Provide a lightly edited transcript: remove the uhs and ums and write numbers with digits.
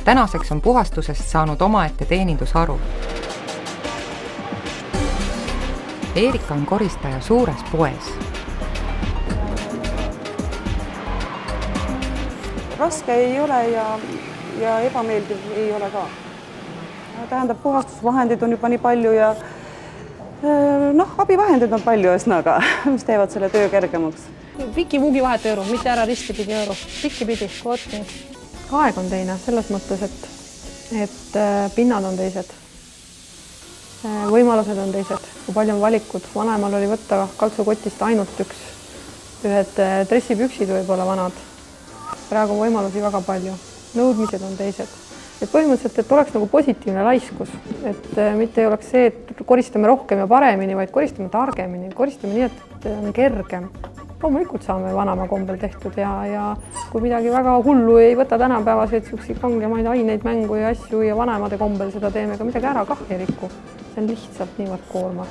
Tänaseks on puhastusest saanud omaette teenindusharu. Eerika on koristaja suures poes. Raske ei ole ja ebameeldiv ei ole ka. Tähendab, puhastusvahendid on juba nii palju ja abivahendid on palju ühesõnaga, mis teevad selle töö kergemaks. Piki-puugi vahetööru, mitte ära ristipidi ööru. Pikki-pidi, kootni. Aeg on teine selles mõttes, et pinnad on teised. Võimalused on teised. Kui palju on valikud. Vanemal oli võtta kaltsukotist ainult ühed dressipüksid võib-olla vanad. Praegu on võimalusi väga palju. Nõudmised on teised. Et põhimõtteliselt, et oleks nagu positiivne laiskus. Et mitte ei oleks see, et koristame rohkem ja paremini, vaid koristame targemini. Koristame nii, et on kergem. Loomulikult saame vanaema kombel tehtud ja kui midagi väga hullu ei võta tänapäevaseid kangemaid aineid mängu ja asju ja vanemade kombel seda teeme, aga midagi ära kah ei riku. See on lihtsalt niivõrd koormav.